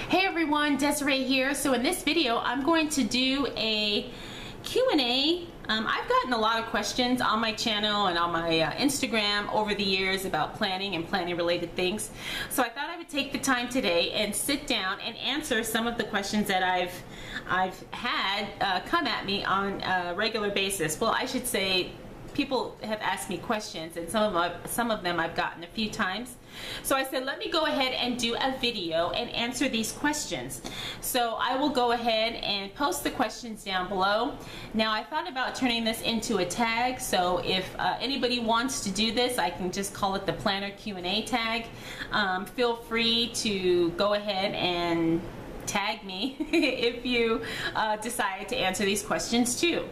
Hey everyone, Desiree here. So in this video, I'm going to do a Q&A. I've gotten a lot of questions on my channel and on my Instagram over the years about planning and planning related things. So I thought I would take the time today and sit down and answer some of the questions that I've had come at me on a regular basis. Well, I should say people have asked me questions, and some of them I've gotten a few times. So I said, let me go ahead and do a video and answer these questions. So I will go ahead and post the questions down below. Now I thought about turning this into a tag, so if anybody wants to do this, I can just call it the Planner Q&A tag. Feel free to go ahead and tag me if you decide to answer these questions too.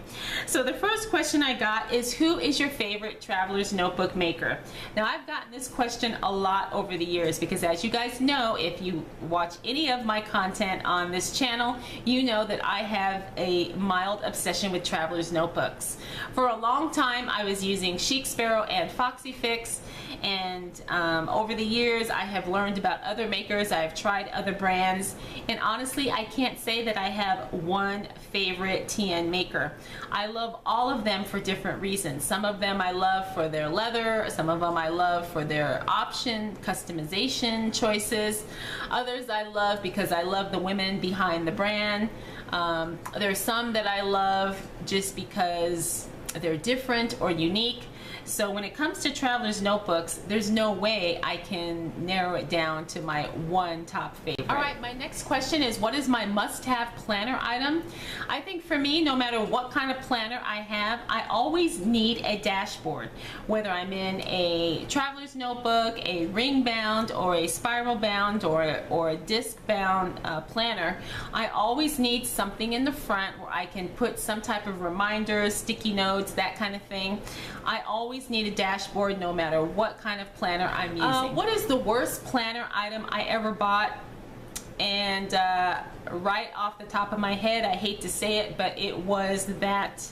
So the first question I got is, who is your favorite traveler's notebook maker? Now I've gotten this question a lot over the years because, as you guys know, if you watch any of my content on this channel, you know that I have a mild obsession with traveler's notebooks. For a long time I was using Chic Sparrow and Foxy Fix, and over the years I have learned about other makers. I've tried other brands, and honestly I can't say that I have one favorite TN maker. I love all of them for different reasons. Some of them I love for their leather, some of them I love for their option customization choices, others I love because I love the women behind the brand. There's some that I love just because they're different or unique. So when it comes to traveler's notebooks, there's no way I can narrow it down to my one top favorite. All right, my next question is, what is my must-have planner item? I think for me, no matter what kind of planner I have, I always need a dashboard. Whether I'm in a traveler's notebook, a ring bound, or a spiral bound, or a disc bound planner, I always need something in the front where I can put some type of reminders, sticky notes, that kind of thing. I always need a dashboard no matter what kind of planner I'm using. What is the worst planner item I ever bought? And right off the top of my head, I hate to say it, but it was that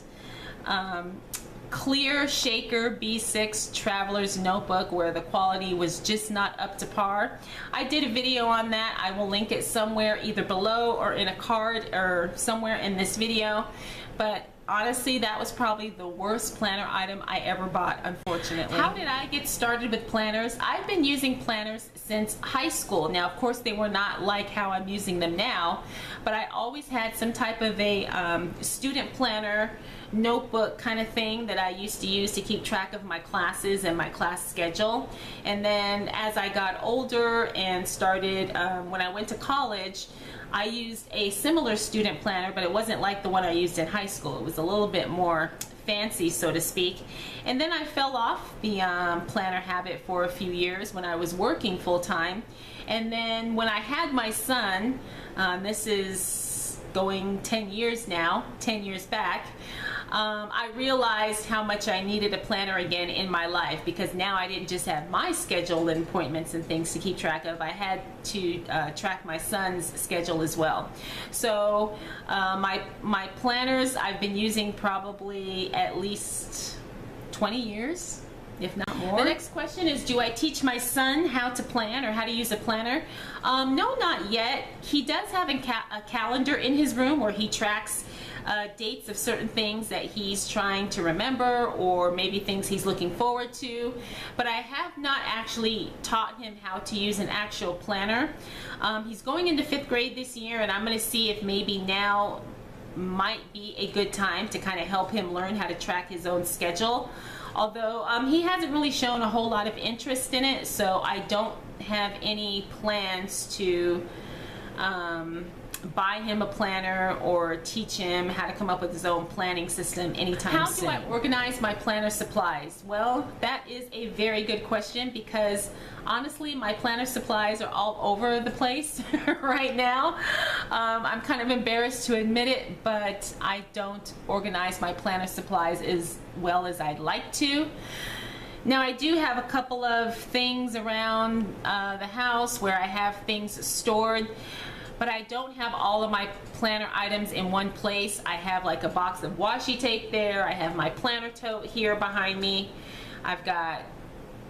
clear shaker B6 traveler's notebook where the quality was just not up to par. I did a video on that. I will link it somewhere, either below or in a card or somewhere in this video. But honestly, that was probably the worst planner item I ever bought, unfortunately. How did I get started with planners? I've been using planners since high school. Now, of course, they were not like how I'm using them now, but I always had some type of a student planner notebook kind of thing that I used to use to keep track of my classes and my class schedule. And then as I got older and started, when I went to college, I used a similar student planner, but it wasn't like the one I used in high school. It was a little bit more fancy, so to speak. And then I fell off the planner habit for a few years when I was working full-time. And then when I had my son, this is going 10 years now, 10 years back, I realized how much I needed a planner again in my life, because now I didn't just have my schedule and appointments and things to keep track of. I had to track my son's schedule as well. So my planners I've been using probably at least 20 years, if not more. The next question is, do I teach my son how to plan or how to use a planner? No, not yet. He does have a calendar in his room where he tracks dates of certain things that he's trying to remember, or maybe things he's looking forward to, but I have not actually taught him how to use an actual planner. He's going into 5th grade this year, and I'm going to see if maybe now might be a good time to kind of help him learn how to track his own schedule. Although he hasn't really shown a whole lot of interest in it, so I don't have any plans to buy him a planner or teach him how to come up with his own planning system anytime soon. How do I organize my planner supplies? Well, that is a very good question, because honestly my planner supplies are all over the place right now. I'm kind of embarrassed to admit it, but I don't organize my planner supplies as well as I'd like to. Now, I do have a couple of things around the house where I have things stored, but I don't have all of my planner items in one place. I have like a box of washi tape there. I have my planner tote here behind me. I've got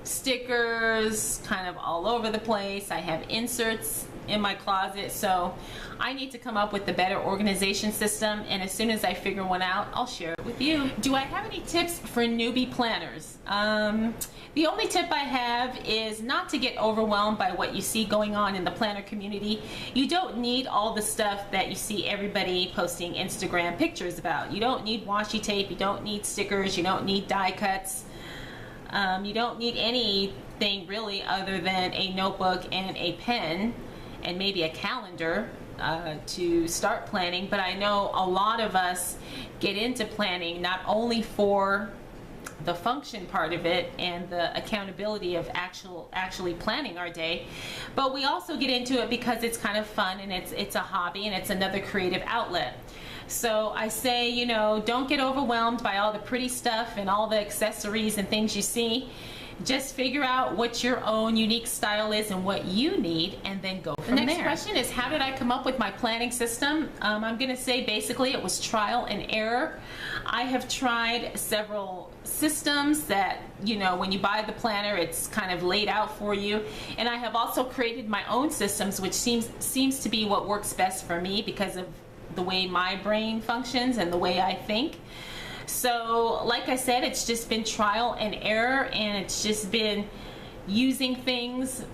stickers kind of all over the place. I have inserts in my closet, so I need to come up with a better organization system, and as soon as I figure one out, I'll share it with you. Do I have any tips for newbie planners? The only tip I have is not to get overwhelmed by what you see going on in the planner community. You don't need all the stuff that you see everybody posting Instagram pictures about. You don't need washi tape, you don't need stickers, you don't need die cuts. You don't need anything really other than a notebook and a pen and maybe a calendar to start planning. But I know a lot of us get into planning not only for the function part of it and the accountability of actually planning our day, but we also get into it because it's kind of fun and it's a hobby and it's another creative outlet. So I say, you know, don't get overwhelmed by all the pretty stuff and all the accessories and things you see. Just figure out what your own unique style is and what you need, and then go from there. The next question is, how did I come up with my planning system? I'm going to say basically it was trial and error. I have tried several systems that, you know, when you buy the planner, it's kind of laid out for you. And I have also created my own systems, which seems to be what works best for me because of the way my brain functions and the way I think. So like I said, it's just been trial and error, and it's just been using things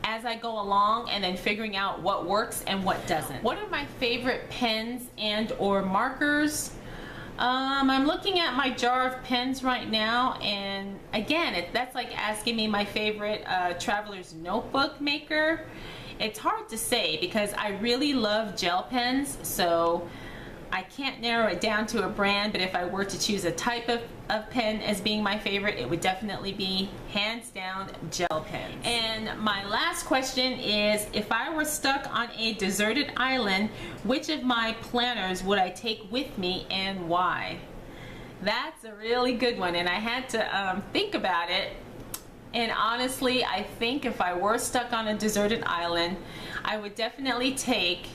as I go along and then figuring out what works and what doesn't. What are my favorite pens and or markers? I'm looking at my jar of pens right now, and again, that's like asking me my favorite traveler's notebook maker. It's hard to say because I really love gel pens, so I can't narrow it down to a brand, but if I were to choose a type of pen as being my favorite, it would definitely be, hands down, gel pens. And my last question is, if I were stuck on a deserted island, which of my planners would I take with me and why? That's a really good one, and I had to think about it. And honestly, I think if I were stuck on a deserted island, I would definitely take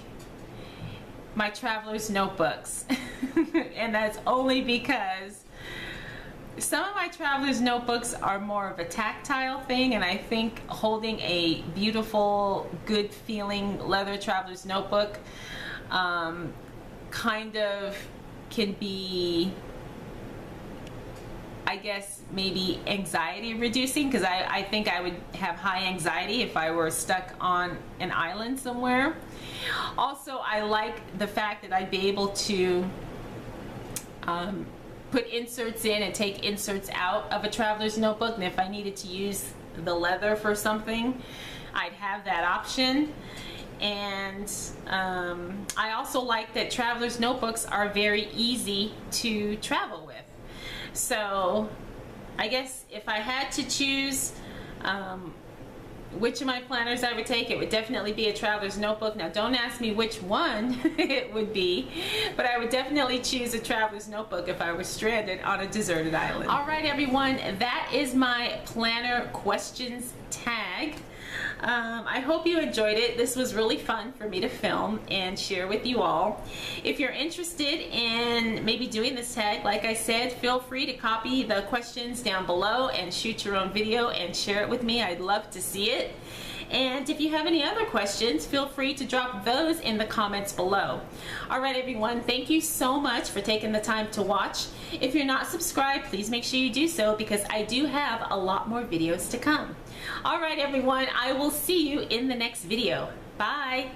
my traveler's notebooks. And that's only because some of my traveler's notebooks are more of a tactile thing, and I think holding a beautiful, good feeling leather traveler's notebook kind of can be, I guess, maybe anxiety reducing, because I think I would have high anxiety if I were stuck on an island somewhere. Also, I like the fact that I'd be able to put inserts in and take inserts out of a traveler's notebook, and if I needed to use the leather for something, I'd have that option. And I also like that traveler's notebooks are very easy to travel with. So I guess if I had to choose which of my planners I would take, it would definitely be a traveler's notebook. Now don't ask me which one it would be, but I would definitely choose a traveler's notebook if I were stranded on a deserted island. Alright everyone, that is my planner questions tag. I hope you enjoyed it. This was really fun for me to film and share with you all. If you're interested in maybe doing this tag, like I said, feel free to copy the questions down below and shoot your own video and share it with me. I'd love to see it. And if you have any other questions, feel free to drop those in the comments below. Alright everyone, thank you so much for taking the time to watch. If you're not subscribed, please make sure you do so, because I do have a lot more videos to come. Alright everyone, I will see you in the next video. Bye!